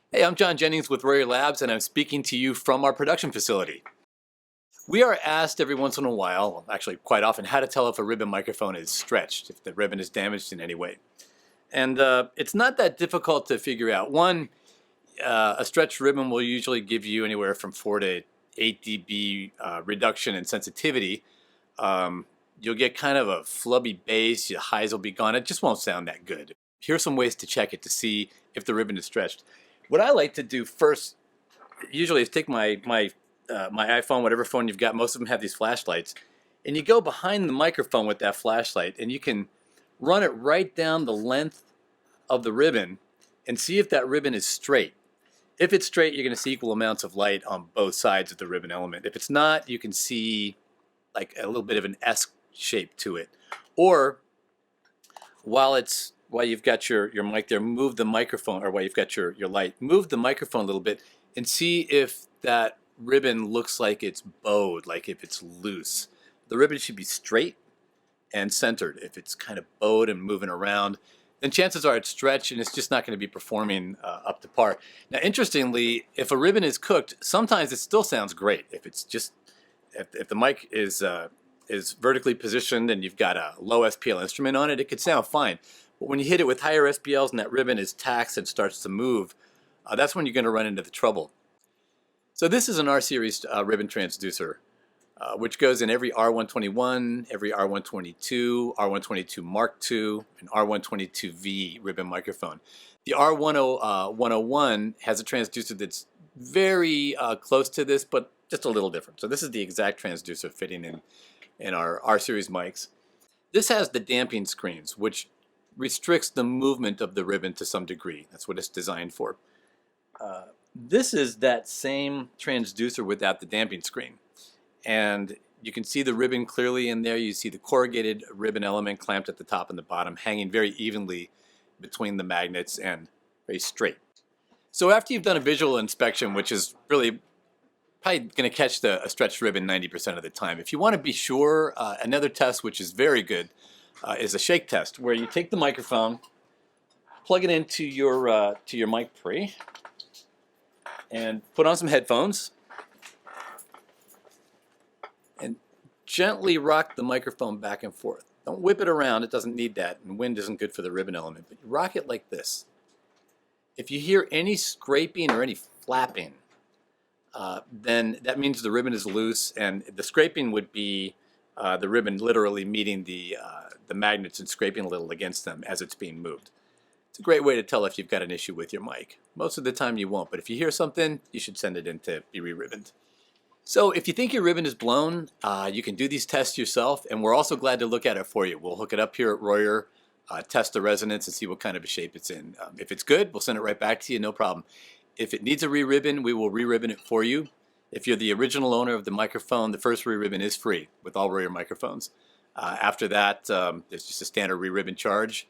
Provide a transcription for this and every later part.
Hey, I'm John Jennings with Royer Labs, and I'm speaking to you from our production facility. We are asked every once in a while, actually quite often, how to tell if a ribbon microphone is stretched, if the ribbon is damaged in any way. And it's not that difficult to figure out. One, a stretched ribbon will usually give you anywhere from 4 to 8 dB reduction in sensitivity. You'll get kind of a flubby bass, your highs will be gone. It just won't sound that good. Here's some ways to check it to see if the ribbon is stretched. What I like to do first, usually, is take my iPhone, whatever phone you've got. Most of them have these flashlights, and you go behind the microphone with that flashlight, and you can run it right down the length of the ribbon and see if that ribbon is straight. If it's straight, you're going to see equal amounts of light on both sides of the ribbon element. If it's not, you can see like a little bit of an S shape to it. Or while you've got your mic there, move the microphone, or while you've got your light, move the microphone a little bit and see if that ribbon looks like it's bowed, like if it's loose. The ribbon should be straight and centered. If it's kind of bowed and moving around, then chances are it's stretched and it's just not going to be performing up to par. Now, interestingly, if a ribbon is cooked, sometimes it still sounds great. If the mic is vertically positioned and you've got a low SPL instrument on it, it could sound fine. But when you hit it with higher SPLs and that ribbon is taxed and starts to move, that's when you're going to run into the trouble. So this is an R-series ribbon transducer, which goes in every R121, every R122, R122 Mark II, and R122V ribbon microphone. The R101 has a transducer that's very close to this, but just a little different. So this is the exact transducer fitting in our R-series mics. This has the damping screens, which restricts the movement of the ribbon to some degree. That's what it's designed for. This is that same transducer without the damping screen. And you can see the ribbon clearly in there. You see the corrugated ribbon element clamped at the top and the bottom, hanging very evenly between the magnets and very straight. So after you've done a visual inspection, which is really probably going to catch a stretched ribbon 90% of the time, if you want to be sure, another test which is very good is a shake test, where you take the microphone, plug it into your mic pre, and put on some headphones, and gently rock the microphone back and forth. Don't whip it around, it doesn't need that, and wind isn't good for the ribbon element, but you rock it like this. If you hear any scraping or any flapping, then that means the ribbon is loose, and the scraping would be the ribbon literally meeting the magnets and scraping a little against them as it's being moved. It's a great way to tell if you've got an issue with your mic. Most of the time you won't, but if you hear something, you should send it in to be re-ribboned. So if you think your ribbon is blown, you can do these tests yourself, and we're also glad to look at it for you. We'll hook it up here at Royer, test the resonance, and see what kind of a shape it's in. If it's good, we'll send it right back to you, no problem. If it needs a re-ribbon, we will re-ribbon it for you. If you're the original owner of the microphone, the first re-ribbon is free with all Royer microphones. After that, there's just a standard re-ribbon charge.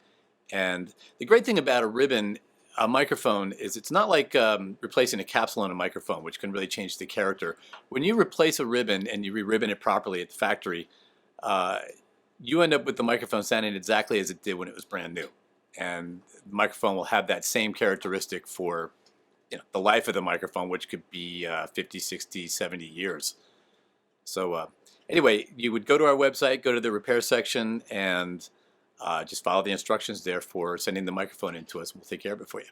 And the great thing about a microphone is it's not like replacing a capsule on a microphone, which can really change the character. When you replace a ribbon and you re-ribbon it properly at the factory, you end up with the microphone sounding exactly as it did when it was brand new. And the microphone will have that same characteristic for the life of the microphone, which could be 50, 60, 70 years. So anyway, you would go to our website, go to the repair section, and just follow the instructions there for sending the microphone in to us. We'll take care of it for you.